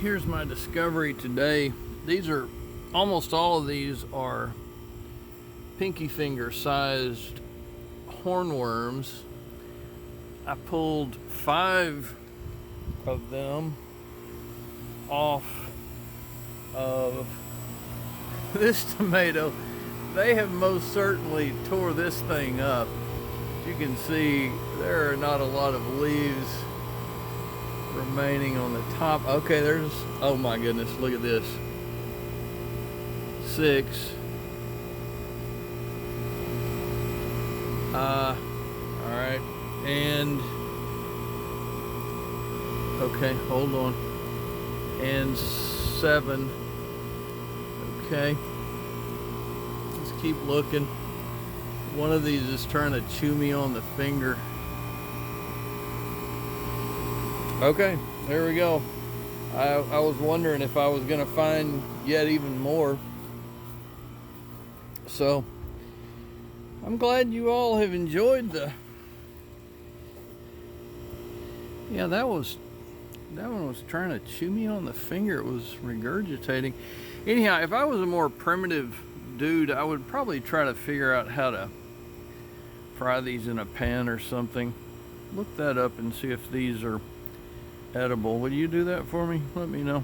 Here's my discovery today. These are, almost all of these are pinky finger sized hornworms. I pulled 5 of them off of this tomato. They have most certainly tore this thing up. As you can see, there are not a lot of leaves remaining on the top. Okay, there's, oh my goodness, look at this. 6. All right, and okay, hold on, and 7. Okay, let's keep looking. One of these is trying to chew me on the finger. Okay, there we go. I was wondering if I was gonna find yet even more. So I'm glad you all have enjoyed the, yeah, that one was trying to chew me on the finger. It was regurgitating. Anyhow, if I was a more primitive dude, I would probably try to figure out how to fry these in a pan or something. Look that up and see if these are edible. Would you do that for me? Let me know.